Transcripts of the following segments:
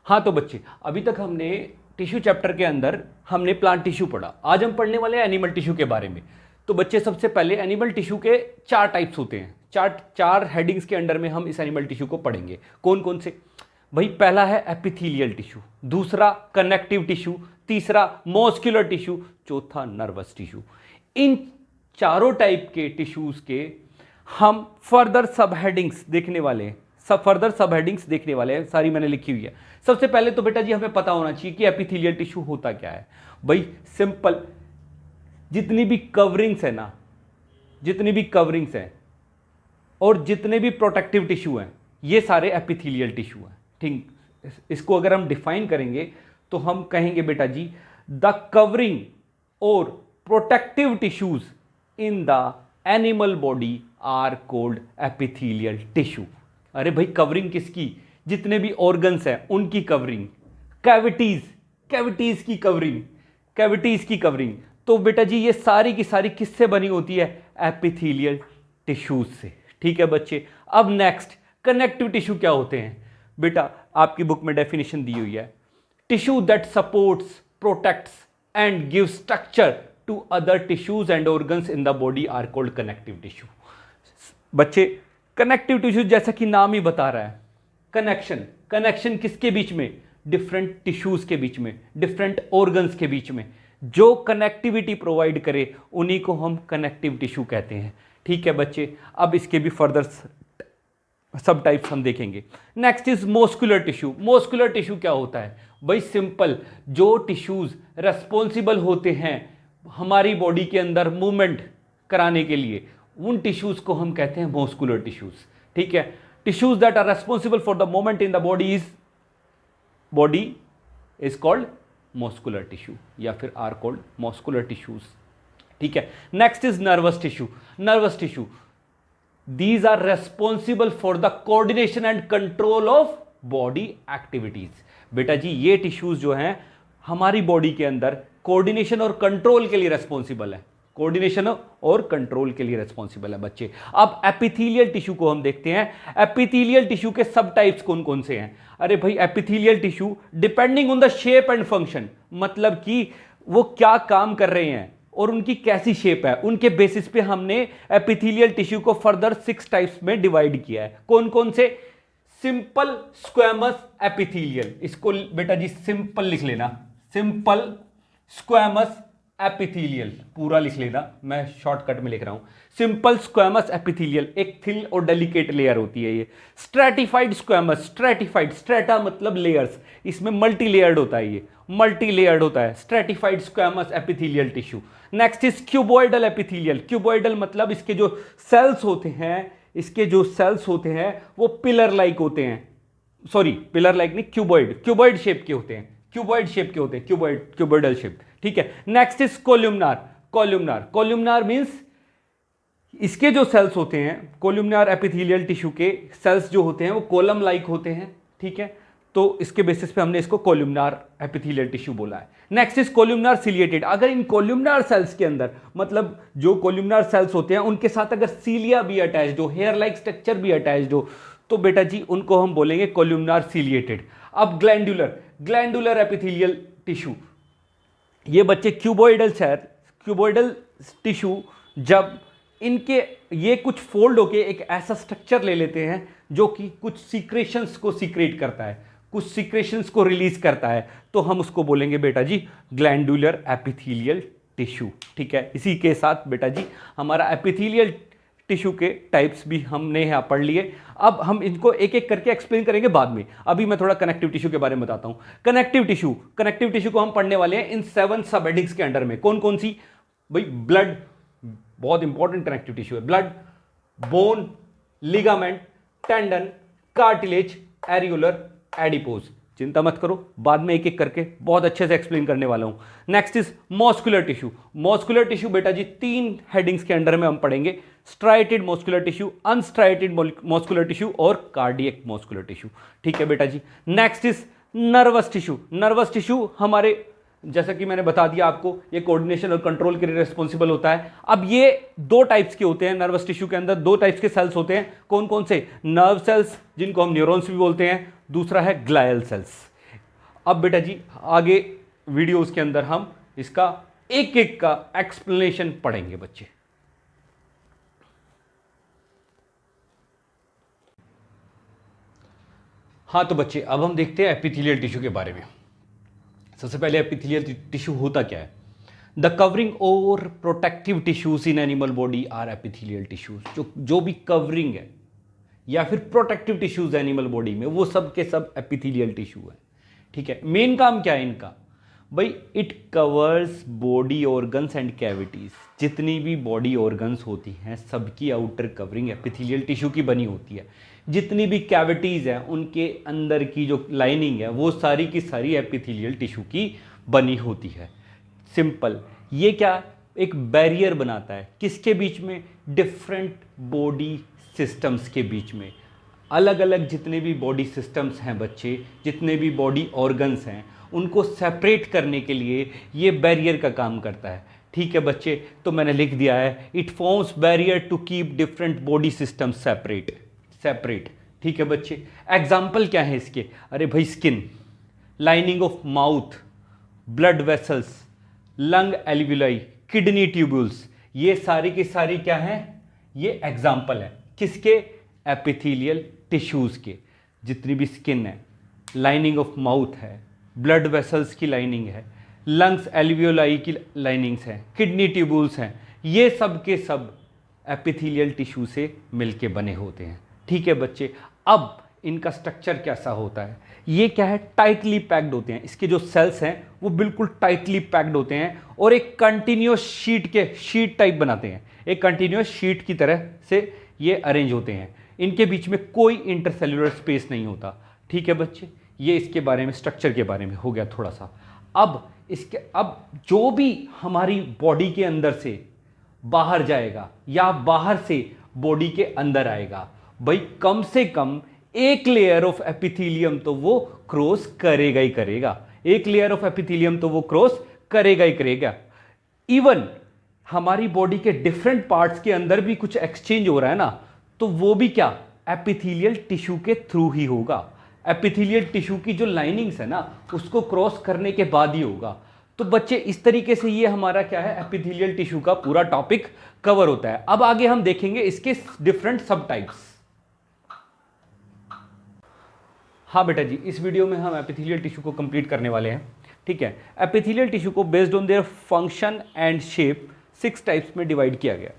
हाँ तो बच्चे, अभी तक हमने टिश्यू चैप्टर के अंदर हमने प्लांट टिश्यू पढ़ा। आज हम पढ़ने वाले हैं एनिमल टिश्यू के बारे में। तो बच्चे, सबसे पहले एनिमल टिश्यू के 4 टाइप्स होते हैं। चार हेडिंग्स के अंडर में हम इस एनिमल टिश्यू को पढ़ेंगे। कौन कौन से भाई? पहला है एपिथेलियल टिश्यू, दूसरा कनेक्टिव टिश्यू, तीसरा मस्कुलर टिश्यू, चौथा नर्वस टिश्यू। इन चारों टाइप के टिश्यूज के हम फर्दर सब हेडिंग्स देखने वाले हैं। सारी मैंने लिखी हुई है। सबसे पहले तो बेटा जी हमें पता होना चाहिए कि एपिथेलियल टिश्यू होता क्या है। भाई सिंपल, जितनी भी कवरिंग्स है और जितने भी प्रोटेक्टिव टिश्यू हैं, ये सारे एपिथेलियल टिश्यू हैं। ठीक, इसको अगर हम डिफाइन करेंगे तो हम कहेंगे बेटा जी, द कवरिंग और protective tissues in the animal body are called epithelial tissue. अरे भाई, कवरिंग किसकी? जितने भी ऑर्गन्स हैं उनकी कवरिंग, कैविटीज की कवरिंग। तो बेटा जी ये सारी की सारी किससे बनी होती है? एपिथेलियल टिश्यूज से। ठीक है बच्चे। अब नेक्स्ट, कनेक्टिव टिश्यू क्या होते हैं? बेटा आपकी बुक में डेफिनेशन दी हुई है, tissue that supports, protects and give structure to other tissues and organs in the body are called connective tissue. बच्चे, कनेक्टिव टिश्यू जैसा कि नाम ही बता रहा है, कनेक्शन किसके बीच में? डिफरेंट टिश्यूज के बीच में, डिफरेंट ऑर्गन्स के बीच में। जो कनेक्टिविटी प्रोवाइड करे उन्हीं को हम कनेक्टिव टिश्यू कहते हैं। ठीक है बच्चे। अब इसके भी फर्दर सब टाइप्स हम देखेंगे। Next is muscular tissue. Muscular tissue क्या होता है? भाई सिंपल, जो टिश्यूज रेस्पॉन्सिबल होते हैं हमारी बॉडी के अंदर मूवमेंट कराने के लिए, उन टिश्यूज को हम कहते हैं मस्कुलर टिश्यूज। ठीक है। Tissues that are responsible for the movement in the body is called muscular tissue या फिर आर कॉल्ड मस्कुलर टिश्यूज। ठीक है। Next is nervous tissue. These are responsible for the coordination and control of body activities. बेटा जी ये tissues जो हैं हमारी बॉडी के अंदर कोऑर्डिनेशन और कंट्रोल के लिए रेस्पॉन्सिबल है। बच्चे, अब एपिथेलियल टिश्यू को हम देखते हैं। एपिथेलियल टिश्यू के सब टाइप्स कौन कौन से हैं? अरे भाई, epithelial tissue depending on the shape and function, मतलब कि वो क्या काम कर रहे हैं और उनकी कैसी शेप है, उनके बेसिस पे हमने एपिथेलियल टिश्यू को फर्दर 6 टाइप्स में डिवाइड किया है। कौन कौन से? सिंपल स्क्वैमस एपिथेलियल, इसको बेटा जी सिंपल लिख लेना, सिंपल स्क्वैमस एपिथेलियल पूरा लिख लेना, मैं शॉर्टकट में लिख रहा हूं। सिंपल स्क्वैमस एपिथेलियल एक थिन और डेलिकेट लेयर होती है ये। स्ट्रैटिफाइड स्क्वैमस, स्ट्रैटा मतलब लेयर्स, इसमें मल्टी लेयर्ड होता है stratified squamous epithelial tissue. Next is cuboidal epithelial. Cuboidal मतलब इसके जो सेल्स होते हैं वो पिलर लाइक होते हैं, सॉरी पिलर लाइक नहीं, क्यूबॉइड शेप के होते हैं, क्यूबॉइडल शेप। ठीक है। नेक्स्ट इज कोल्यूमनार मींस इसके जो सेल्स होते हैं, कोल्यूमनार एपिथेलियल टिश्यू के सेल्स जो होते हैं वो कॉलम लाइक होते हैं। ठीक है, तो इसके बेसिस पे हमने इसको कोल्यूमनार एपिथेलियल टिश्यू बोला है। Next is columnar ciliated. अगर इन कोल्यूमनार सेल्स के अंदर, मतलब जो कोल्यूमनार सेल्स होते हैं उनके साथ अगर सीलिया भी अटैच्ड हो, हेयर लाइक स्ट्रक्चर भी अटैच्ड हो, तो बेटा जी उनको हम बोलेंगे कोल्यूमनार सिलिएटेड। अब ग्लैंडुलर एपिथेलियल टिश्यू, ये बच्चे क्यूबॉइडल टिश्यू, जब इनके ये कुछ फोल्ड होके एक ऐसा स्ट्रक्चर ले लेते हैं जो कि कुछ सीक्रेशंस को सीक्रेट करता है, कुछ सीक्रेशंस को रिलीज करता है, तो हम उसको बोलेंगे बेटा जी ग्लैंडुलर एपिथेलियल टिश्यू। ठीक है। इसी के साथ बेटा जी हमारा एपिथेलियल टिश्यू के टाइप्स भी हमने यहाँ पढ़ लिए। अब हम इनको एक एक करके एक्सप्लेन करेंगे बाद में। अभी मैं थोड़ा कनेक्टिव टिश्यू के बारे में बताता हूँ। कनेक्टिव टिश्यू को हम पढ़ने वाले हैं इन 7 सब हेडिंग्स के अंडर में। कौन कौन सी? भाई ब्लड, बहुत इंपॉर्टेंट कनेक्टिव टिश्यू है। Blood, bone, ligament, tendon, cartilage, areolar, adipose. चिंता मत करो, बाद में एक एक करके बहुत अच्छे से एक्सप्लेन करने वाला हूं। नेक्स्ट इज मस्कुलर टिश्यू बेटा जी 3 हेडिंग्स के अंडर में हम पढ़ेंगे, striated muscular tissue, unstriated muscular tissue और कार्डियक मस्कुलर टिश्यू। ठीक है बेटा जी। नेक्स्ट इज नर्वस टिश्यू हमारे, जैसा कि मैंने बता दिया आपको, ये कोऑर्डिनेशन और कंट्रोल के लिए रिस्पॉन्सिबल होता है। अब ये 2 टाइप्स के होते हैं नर्वस टिश्यू के अंदर, 2 टाइप्स के सेल्स होते हैं। कौन कौन से? नर्व सेल्स, जिनको हम न्यूरॉन्स भी बोलते हैं, दूसरा है ग्लायल सेल्स। अब बेटा जी आगे वीडियोस के अंदर हम इसका एक एक का एक्सप्लेनेशन पढ़ेंगे बच्चे। हाँ तो बच्चे अब हम देखते हैं एपिथेलियल टिश्यू के बारे में। सबसे पहले एपिथेलियल टिश्यू होता क्या है? द कवरिंग और protective tissues in animal body are epithelial tissues. जो भी कवरिंग है या फिर प्रोटेक्टिव टिश्यूज एनिमल बॉडी में, वो सब के सब एपिथेलियल टिश्यू है। ठीक है, मेन काम क्या है इनका भाई? It covers body organs and cavities. जितनी भी बॉडी ऑर्गन्स होती हैं सबकी आउटर कवरिंग एपिथेलियल टिश्यू की बनी होती है। जितनी भी कैविटीज हैं उनके अंदर की जो लाइनिंग है वो सारी की सारी एपिथेलियल टिश्यू की बनी होती है। सिंपल, ये क्या एक बैरियर बनाता है किसके बीच में? डिफरेंट बॉडी सिस्टम्स के बीच में। अलग अलग जितने भी बॉडी सिस्टम्स हैं बच्चे, जितने भी बॉडी ऑर्गन्स हैं, उनको सेपरेट करने के लिए ये बैरियर का काम करता है। ठीक है बच्चे, तो मैंने लिख दिया है it forms barrier to keep different body system separate. ठीक है बच्चे, एग्जाम्पल क्या है इसके? अरे भाई skin, lining of mouth, blood vessels, lung alveoli, kidney tubules, ये सारी की सारी क्या है? ये एग्जाम्पल है किसके? एपिथेलियल टिश्यूज के। जितनी भी स्किन है, लाइनिंग ऑफ माउथ है, ब्लड वेसल्स की लाइनिंग है, लंग्स एल्वियोलाई की लाइनिंग्स हैं, किडनी ट्यूब्यूल्स हैं, ये सब के सब एपिथेलियल टिश्यू से मिलके बने होते हैं। ठीक है बच्चे, अब इनका स्ट्रक्चर कैसा होता है? ये क्या है? टाइटली पैक्ड होते हैं। इसके जो सेल्स हैं वो बिल्कुल टाइटली पैक्ड होते हैं और एक कंटिन्यूस शीट टाइप बनाते हैं। एक कंटिन्यूस शीट की तरह से ये अरेंज होते हैं। इनके बीच में कोई इंटरसेल्युलर स्पेस नहीं होता। ठीक है बच्चे, ये इसके बारे में, स्ट्रक्चर के बारे में हो गया थोड़ा सा। अब जो भी हमारी बॉडी के अंदर से बाहर जाएगा या बाहर से बॉडी के अंदर आएगा, भाई कम से कम एक लेयर ऑफ एपिथेलियम तो वो क्रॉस करेगा ही करेगा। एक लेयर ऑफ एपिथेलियम तो वो क्रॉस करेगा ही करेगा। इवन हमारी बॉडी के डिफरेंट पार्ट्स के अंदर भी कुछ एक्सचेंज हो रहा है ना, तो वो भी क्या? एपिथेलियल टिश्यू के थ्रू ही होगा। एपिथेलियल टिश्यू की जो लाइनिंग्स है ना, उसको क्रॉस करने के बाद ही होगा। तो बच्चे इस तरीके से ये हमारा क्या है? एपिथेलियल टिश्यू का पूरा टॉपिक कवर होता है। अब आगे हम देखेंगे इसके डिफरेंट सब टाइप्स। हाँ बेटा जी, इस वीडियो में हम एपिथेलियल टिश्यू को कंप्लीट करने वाले हैं। ठीक है, एपिथेलियल टिश्यू को based on their function and shape 6 types में डिवाइड किया गया।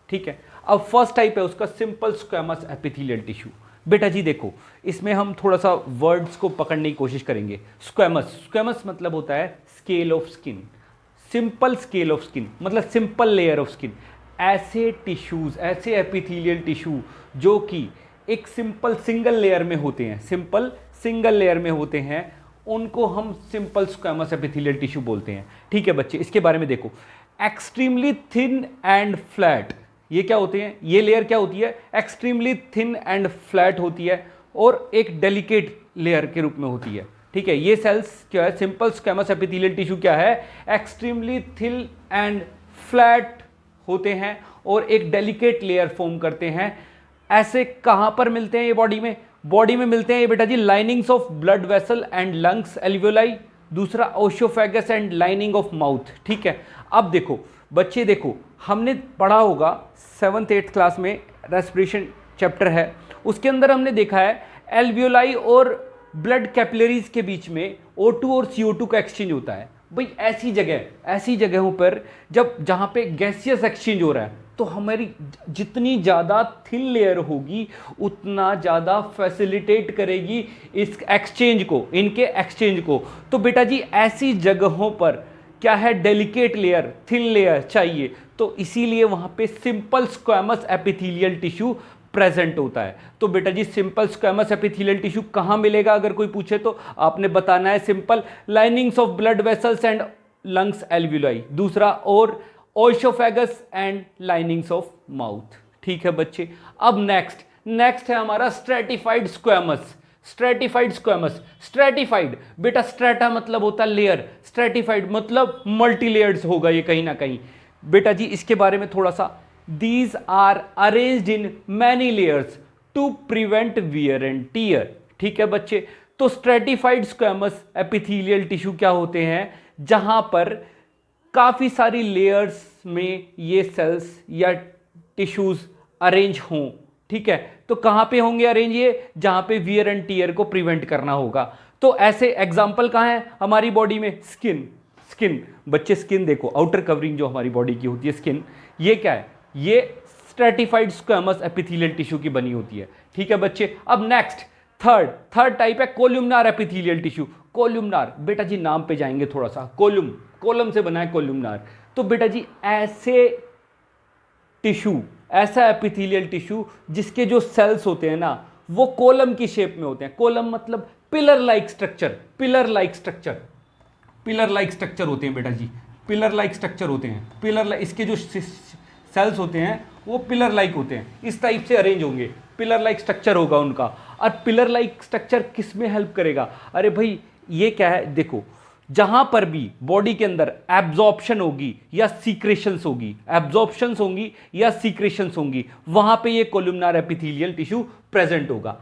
ठीक है, अब फर्स्ट टाइप है उसका सिंपल स्क्वैमस एपिथेलियल टिश्यू। बेटा जी देखो, इसमें हम थोड़ा सा वर्ड्स को पकड़ने की कोशिश करेंगे। स्क्वैमस मतलब होता है scale of skin. Simple scale of skin मतलब सिंपल लेयर ऑफ स्किन। ऐसे टिश्यूज, ऐसे एपिथेलियल टिश्यू जो कि एक सिंपल सिंगल लेयर में होते हैं, सिंपल सिंगल लेयर में होते हैं, उनको हम सिंपल स्क्वैमस एपिथेलियल टिश्यू बोलते हैं। ठीक है बच्चे, इसके बारे में देखो। एक्सट्रीमली थिन एंड फ्लैट, ये क्या होते हैं? ये लेयर क्या होती है? एक्सट्रीमली थिन एंड फ्लैट होती है और एक डेलिकेट लेयर के रूप में होती है। ठीक है, ये सेल्स क्या है? सिंपल स्क्वैमस एपिथेलियल टिश्यू क्या है? एक्सट्रीमली थिन एंड फ्लैट होते हैं और एक डेलिकेट लेयर फॉर्म करते हैं। ऐसे कहां पर मिलते हैं ये बॉडी में? बॉडी में मिलते हैं ये बेटा जी linings of blood vessel and lungs alveoli, दूसरा oesophagus and lining of mouth. ठीक है, अब देखो बच्चे, देखो हमने पढ़ा होगा 7th 8th क्लास में रेस्पिरेशन चैप्टर है, उसके अंदर हमने देखा है एल्वियोलाई और ब्लड कैपिलरीज के बीच में O2 और CO2 का एक्सचेंज होता है। भाई ऐसी जगहों पर जहां पे गैसियस एक्सचेंज हो रहा है, तो हमारी जितनी ज़्यादा थिन लेयर होगी उतना ज़्यादा फैसिलिटेट करेगी इस एक्सचेंज को, इनके एक्सचेंज को। तो बेटा जी ऐसी जगहों पर क्या है? डेलिकेट लेयर, थिन लेयर चाहिए, तो इसीलिए वहां पे simple squamous epithelial tissue present होता है। तो बेटा जी सिंपल स्क्वैमस एपिथेलियल टिश्यू कहां मिलेगा? अगर कोई पूछे तो आपने बताना है simple linings of blood vessels and lungs alveoli, दूसरा और ओशियोफेगस एंड लाइनिंग्स ऑफ माउथ। ठीक है बच्चे, अब नेक्स्ट है हमारा स्ट्रेटिफाइड स्क्वैमस। स्ट्रेटिफाइड बेटा, स्ट्रेटा मतलब होता है लेयर, स्ट्रेटिफाइड मतलब मल्टी लेयर्स होगा ये कहीं ना कहीं। बेटा जी इसके बारे में थोड़ा सा, these are arranged in many layers to prevent wear and tear. ठीक है बच्चे, तो स्ट्रेटिफाइड स्क्वैमस एपिथेलियल टिश्यू क्या होते हैं, जहां पर काफी सारी लेयर्स में ये सेल्स या टिश्यूज अरेंज हों। ठीक है, तो कहां पे होंगे अरेंज, ये जहां पे वियर एंड टीयर को प्रिवेंट करना होगा। तो ऐसे एग्जांपल कहां है हमारी बॉडी में, स्किन। स्किन बच्चे, स्किन देखो, आउटर कवरिंग जो हमारी बॉडी की होती है स्किन, ये क्या है, ये स्ट्रेटिफाइड स्क्वैमस एपिथेलियल टिश्यू की बनी होती है। ठीक है बच्चे, अब नेक्स्ट थर्ड टाइप है कोल्यूमनार एपिथेलियल टिश्यू। कोल्यूमनार बेटा जी नाम पे जाएंगे थोड़ा सा, कोलम से बना है कोल्यूमनार। तो बेटा जी ऐसे टिश्यू, ऐसा एपिथेलियल टिश्यू जिसके जो सेल्स होते हैं ना वो कोलम की शेप में होते हैं। कोलम मतलब pillar like structure, pillar like structure होते हैं बेटा जी, पिलर लाइक स्ट्रक्चर होते हैं। इसके जो सेल्स होते हैं वो पिलर लाइक होते हैं, इस टाइप से अरेंज होंगे, पिलर लाइक स्ट्रक्चर होगा उनका। और पिलर लाइक स्ट्रक्चर किस में हेल्प करेगा, अरे भाई ये क्या है, देखो जहां पर भी बॉडी के अंदर एब्जॉर्प्शन होगी या सीक्रेशंस होगी, एब्जॉर्प्शंस होंगी या सीक्रेशंस होंगी, वहां पे ये कोलुमनार एपिथेलियल टिश्यू प्रेजेंट होगा।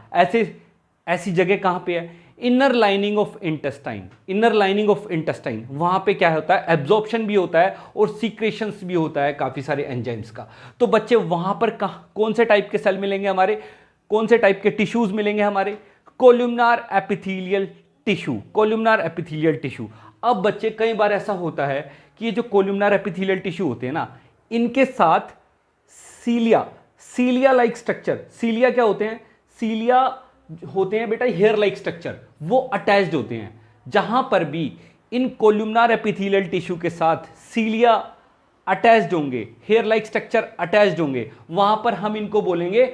ऐसी जगह कहां पे है, inner lining of intestine. Inner lining of intestine, वहां पे क्या होता है, एब्जॉर्प्शन भी होता है और सीक्रेशंस भी होता है काफी सारे एंजाइम्स का। तो बच्चे वहां पर कौन से टाइप के सेल मिलेंगे हमारे, कौन से टाइप के टिश्यूज मिलेंगे हमारे, columnar epithelial tissue, columnar epithelial tissue. अब बच्चे कई बार ऐसा होता है कि ये जो कोलुमनार एपिथेलियल टिश्यू होते हैं ना, इनके साथ सीलिया लाइक स्ट्रक्चर, सीलिया क्या होते हैं, सीलिया होते हैं बेटा हेयर लाइक स्ट्रक्चर, वो अटैच्ड होते हैं। जहां पर भी इन कोलुमनार एपिथेलियल टिश्यू के साथ सीलिया अटैच्ड होंगे, हेयर लाइक स्ट्रक्चर अटैच्ड होंगे, वहां पर हम इनको बोलेंगे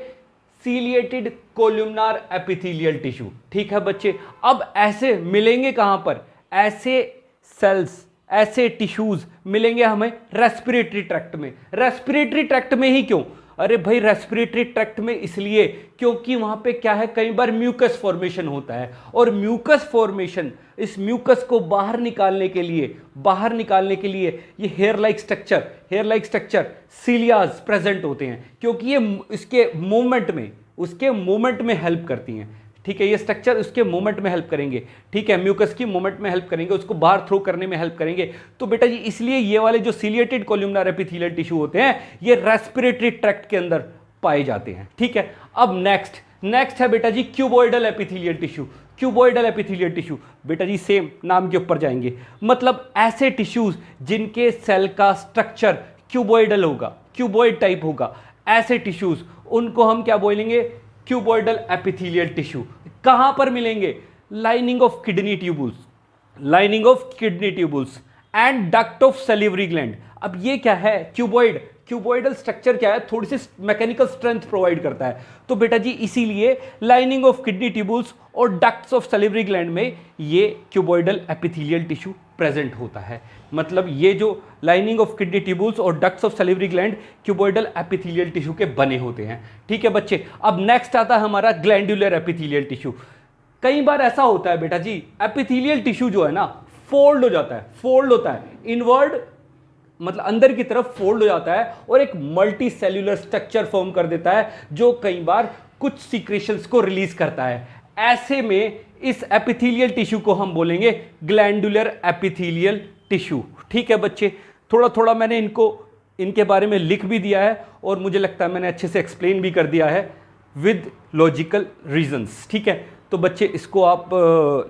सीलिएटेड कोलुमनार एपिथेलियल टिश्यू। ठीक है बच्चे, अब ऐसे मिलेंगे कहां पर, ऐसे सेल्स, ऐसे टिश्यूज मिलेंगे हमें रेस्पिरेटरी ट्रैक्ट में। रेस्पिरेटरी ट्रैक्ट में ही क्यों, अरे भाई रेस्पिरेटरी ट्रैक्ट में इसलिए क्योंकि वहां पे क्या है, कई बार म्यूकस फॉर्मेशन होता है, और म्यूकस फॉर्मेशन, इस म्यूकस को बाहर निकालने के लिए ये हेयर लाइक स्ट्रक्चर सीलियाज प्रेजेंट होते हैं, क्योंकि ये उसके मूवमेंट में हेल्प करती हैं। ठीक है, ये स्ट्रक्चर उसके मूवमेंट में हेल्प करेंगे। ठीक है, म्यूकस की मूवमेंट में हेल्प करेंगे, उसको बाहर थ्रो करने में हेल्प करेंगे। तो बेटा जी इसलिए ये वाले जो सीलिएटेड कोलुमनार एपिथेलियल टिश्यू होते हैं ये रेस्पिरेटरी ट्रैक्ट के अंदर पाए जाते हैं। ठीक है, अब नेक्स्ट है बेटा जी cuboidal epithelial tissue. Cuboidal epithelial tissue बेटा जी सेम नाम के ऊपर जाएंगे, मतलब ऐसे टिश्यूज जिनके सेल का स्ट्रक्चर क्यूबॉइडल होगा, क्यूबॉइड टाइप होगा, ऐसे टिश्यूज उनको हम क्या बोलेंगे, क्यूबॉइडल एपिथेलियल टिश्यू। कहां पर मिलेंगे, lining of kidney tubules and duct of salivary gland. अब ये क्या है, क्यूबॉइडल स्ट्रक्चर क्या है, थोड़ी सी मैकेनिकल स्ट्रेंथ प्रोवाइड करता है। तो बेटा जी इसीलिए लाइनिंग ऑफ किडनी ट्यूबुल्स और डक्ट्स ऑफ सैलिवरी ग्लैंड में ये क्यूबॉइडल एपिथेलियल टिश्यू प्रेजेंट होता है। मतलब ये जो लाइनिंग ऑफ किडनी ट्यूबुल्स और ducts of salivary gland cuboidal epithelial tissue के बने होते हैं। ठीक है बच्चे, अब नेक्स्ट आता है हमारा ग्लैंडुलर एपिथेलियल टिश्यू। कई बार ऐसा होता है बेटा जी, एपिथेलियल टिश्यू जो है ना फोल्ड होता है इनवर्ड, मतलब अंदर की तरफ फोल्ड हो जाता है और एक मल्टी सेल्यूलर स्ट्रक्चर फॉर्म कर देता है, जो कई बार कुछ सीक्रेशंस को रिलीज करता है। ऐसे में इस एपिथेलियल टिश्यू को हम बोलेंगे ग्लैंडुलर एपिथेलियल टिश्यू। ठीक है बच्चे, थोड़ा मैंने इनके बारे में लिख भी दिया है और मुझे लगता है मैंने अच्छे से एक्सप्लेन भी कर दिया है विद लॉजिकल रीजंस। ठीक है, तो बच्चे इसको आप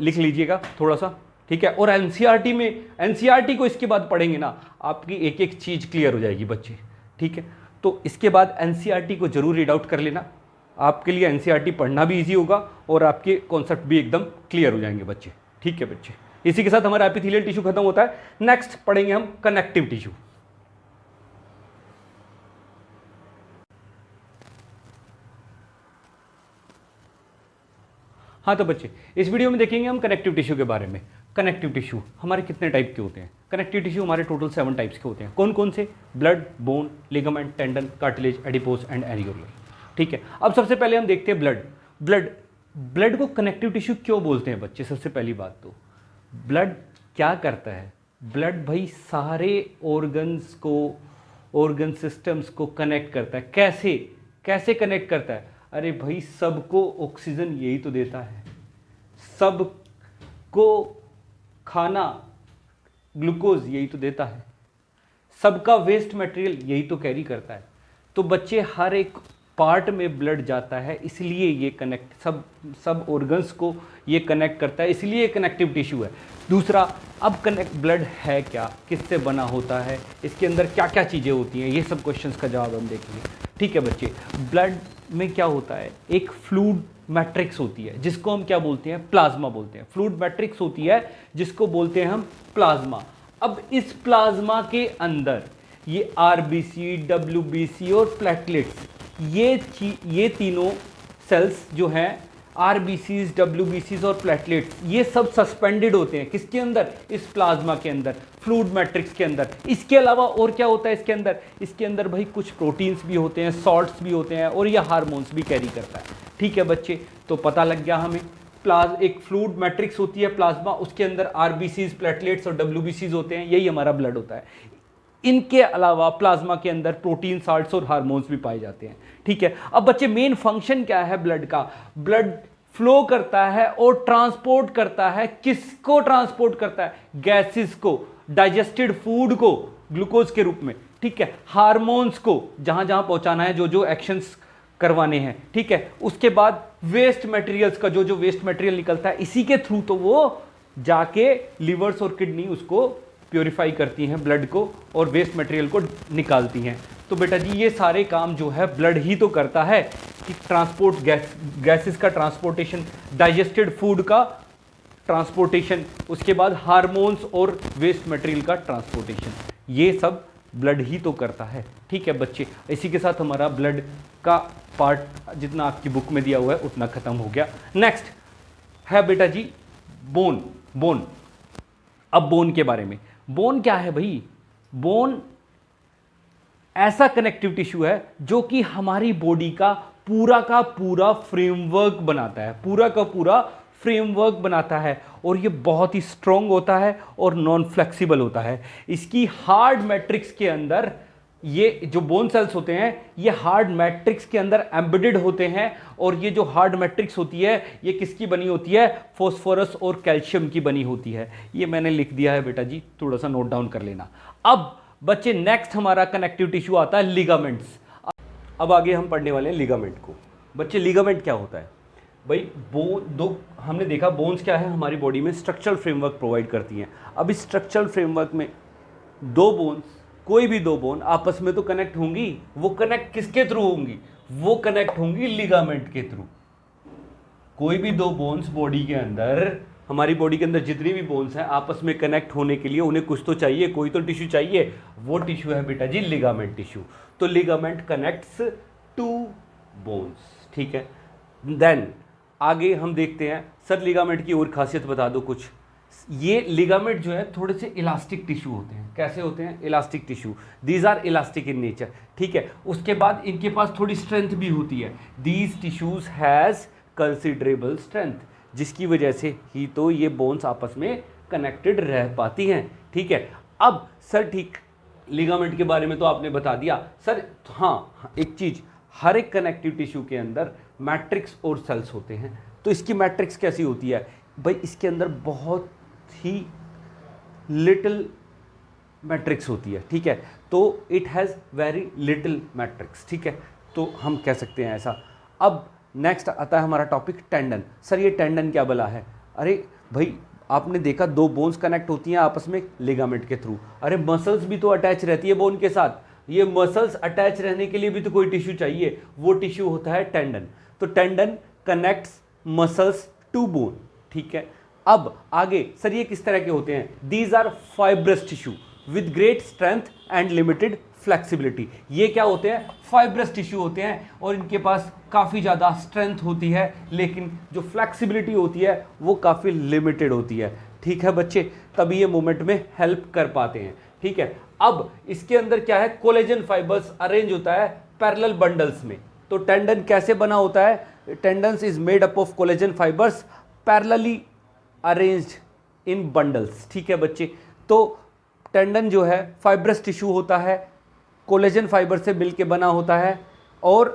लिख लीजिएगा थोड़ा सा। ठीक है, और एनसीईआरटी को इसके बाद पढ़ेंगे ना, आपकी एक एक चीज क्लियर हो जाएगी बच्चे। ठीक है, तो इसके बाद एनसीईआरटी को जरूर रीड आउट कर लेना, आपके लिए एनसीईआरटी पढ़ना भी इजी होगा और आपके कॉन्सेप्ट भी एकदम क्लियर हो जाएंगे बच्चे। ठीक है बच्चे, इसी के साथ हमारा एपिथेलियल टिश्यू खत्म होता है। नेक्स्ट पढ़ेंगे हम कनेक्टिव टिश्यू। हाँ तो बच्चे इस वीडियो में देखेंगे हम कनेक्टिव टिश्यू के बारे में। कनेक्टिव टिश्यू हमारे कितने टाइप के होते हैं, कनेक्टिव टिश्यू हमारे टोटल 7 टाइप्स के होते हैं। कौन कौन से, blood, bone, ligament, tendon, cartilage, adipose and areolar. ठीक है, अब सबसे पहले हम देखते हैं ब्लड को कनेक्टिव टिश्यू क्यों बोलते हैं बच्चे। सबसे पहली बात तो ब्लड क्या करता है, ब्लड भाई सारे ऑर्गन सिस्टम्स को कनेक्ट करता है। कैसे कनेक्ट करता है, अरे भाई सबको ऑक्सीजन यही तो देता है, सब को खाना ग्लूकोज यही तो देता है, सबका वेस्ट मटेरियल यही तो कैरी करता है। तो बच्चे हर एक पार्ट में ब्लड जाता है, इसलिए ये कनेक्ट सब ऑर्गन्स को ये कनेक्ट करता है, इसलिए ये कनेक्टिव टिश्यू है। दूसरा, अब कनेक्ट ब्लड है क्या, किससे बना होता है, इसके अंदर क्या क्या चीज़ें होती हैं, ये सब क्वेश्चंस का जवाब हम देखेंगे। ठीक है बच्चे, ब्लड में क्या होता है, एक फ्लूइड मैट्रिक्स होती है जिसको हम क्या बोलते हैं, प्लाज्मा बोलते हैं। फ्लूइड मैट्रिक्स होती है जिसको बोलते हैं हम प्लाज्मा। अब इस प्लाज्मा के अंदर ये आरबीसी, डब्ल्यूबीसी और प्लेटलेट्स, ये तीनों सेल्स जो हैं, आरबीसीज, डब्ल्यूबीसीज और प्लेटलेट्स, ये सब सस्पेंडेड होते हैं किसके अंदर, इस प्लाज्मा के अंदर, फ्लूइड मैट्रिक्स के अंदर। इसके अलावा और क्या होता है इसके अंदर भाई कुछ प्रोटीन्स भी होते हैं, सॉल्ट्स भी होते हैं और यह हार्मोन्स भी कैरी करता है। ठीक है बच्चे, तो पता लग गया हमें, एक फ्लूइड मैट्रिक्स होती है प्लाज्मा, उसके अंदर आरबीसीज, प्लेटलेट्स और डब्ल्यूबीसीज होते हैं, यही हमारा ब्लड होता है। इनके अलावा प्लाज्मा के अंदर प्रोटीन, साल्ट्स और हार्मोन्स भी पाए जाते हैं। ठीक है, अब बच्चे मेन फंक्शन क्या है ब्लड का, ब्लड फ्लो करता है और ट्रांसपोर्ट करता है, किसको ट्रांसपोर्ट करता है, गैसेस को, डाइजेस्टेड फूड को ग्लूकोज के रूप में, ठीक है, हार्मोन्स को जहां जहां पहुंचाना है, जो जो एक्शंस करवाने हैं, ठीक है, उसके बाद वेस्ट मटेरियल्स का, जो जो वेस्ट मटेरियल निकलता है इसी के थ्रू, तो वो जाके लिवर्स और किडनी उसको प्योरीफाई करती हैं ब्लड को और वेस्ट मटेरियल को निकालती हैं। तो बेटा जी ये सारे काम जो है ब्लड ही तो करता है, कि ट्रांसपोर्ट, गैसेस का ट्रांसपोर्टेशन, डाइजेस्टेड फूड का ट्रांसपोर्टेशन, उसके बाद हार्मोन्स और वेस्ट मटेरियल का ट्रांसपोर्टेशन, ये सब ब्लड ही तो करता है। ठीक है बच्चे, इसी के साथ हमारा ब्लड का पार्ट जितना आपकी बुक में दिया हुआ है उतना खत्म हो गया। नेक्स्ट है बेटा जी बोन। अब बोन के बारे में, बोन क्या है भाई, बोन ऐसा कनेक्टिव टिश्यू है जो कि हमारी बॉडी का पूरा फ्रेमवर्क बनाता है, पूरा का पूरा फ्रेमवर्क बनाता है, और ये बहुत ही स्ट्रॉन्ग होता है और नॉन फ्लेक्सिबल होता है। इसकी हार्ड मैट्रिक्स के अंदर, ये जो बोन सेल्स होते हैं ये हार्ड मैट्रिक्स के अंदर एम्बेडेड होते हैं, और ये जो हार्ड मैट्रिक्स होती है ये किसकी बनी होती है, फास्फोरस और कैल्शियम की बनी होती है। ये मैंने लिख दिया है बेटा जी, थोड़ा सा नोट डाउन कर लेना। अब बच्चे नेक्स्ट हमारा कनेक्टिव टिश्यू आता है लिगामेंट्स। अब आगे हम पढ़ने वाले हैं लिगामेंट को। बच्चे लिगामेंट क्या होता है भाई, हमने देखा बोन्स क्या है, हमारी बॉडी में स्ट्रक्चरल फ्रेमवर्क प्रोवाइड करती हैं। अब इस स्ट्रक्चरल फ्रेमवर्क में दो बोन्स, कोई भी दो बोन आपस में तो कनेक्ट होंगी, वो कनेक्ट किसके थ्रू होंगी, वो कनेक्ट होंगी लिगामेंट के थ्रू। कोई भी दो बोन्स बॉडी के अंदर, हमारी बॉडी के अंदर जितनी भी बोन्स हैं आपस में कनेक्ट होने के लिए उन्हें कुछ तो चाहिए, कोई तो टिश्यू चाहिए, वो टिश्यू है बेटा जी लिगामेंट टिश्यू। तो लिगामेंट कनेक्ट्स टू बोन्स। ठीक है, देन आगे हम देखते हैं, सर लिगामेंट की और खासियत बता दो कुछ। ये लिगामेंट जो है थोड़े से इलास्टिक टिश्यू होते हैं। कैसे होते हैं, elastic tissue, these are elastic in nature. ठीक है, उसके बाद इनके पास थोड़ी स्ट्रेंथ भी होती है, these tissues has considerable strength, जिसकी वजह से ही तो ये बोन्स आपस में कनेक्टेड रह पाती हैं। ठीक है, अब सर ठीक, लिगामेंट के बारे में तो आपने बता दिया सर। हाँ, एक चीज, हर एक कनेक्टिव टिश्यू के अंदर मैट्रिक्स और सेल्स होते हैं। तो इसकी मैट्रिक्स कैसी होती है भाई, इसके अंदर बहुत ही लिटिल मैट्रिक्स होती है। ठीक है, तो it has very little matrix. ठीक है, तो हम कह सकते हैं ऐसा। अब नेक्स्ट आता है हमारा टॉपिक टेंडन। सर ये टेंडन क्या भला है, अरे भाई आपने देखा दो बोन्स कनेक्ट होती हैं आपस में लिगामेंट के थ्रू, अरे मसल्स भी तो अटैच रहती है बोन के साथ, ये मसल्स अटैच रहने के लिए भी तो कोई टिश्यू चाहिए, वो टिश्यू होता है टेंडन। तो tendon connects muscles to bone. ठीक है, अब आगे सर ये किस तरह के होते हैं, these are fibrous tissue with great strength and limited flexibility. ये क्या होते हैं, फाइब्रस टिश्यू होते हैं और इनके पास काफ़ी ज़्यादा स्ट्रेंथ होती है, लेकिन जो फ्लेक्सिबिलिटी होती है वो काफ़ी लिमिटेड होती है। ठीक है बच्चे, तभी ये मूवमेंट में हेल्प कर पाते हैं। ठीक है, अब इसके अंदर क्या है, कोलेजन फाइबर्स अरेंज होता है पैरेलल बंडल्स में। तो टेंडन कैसे बना होता है, tendons is made up of collagen fibres parallelly arranged in bundles. ठीक है बच्चे, तो टेंडन जो है फाइब्रस टिश्यू होता है, कोलेजन फाइबर से मिलके बना होता है, और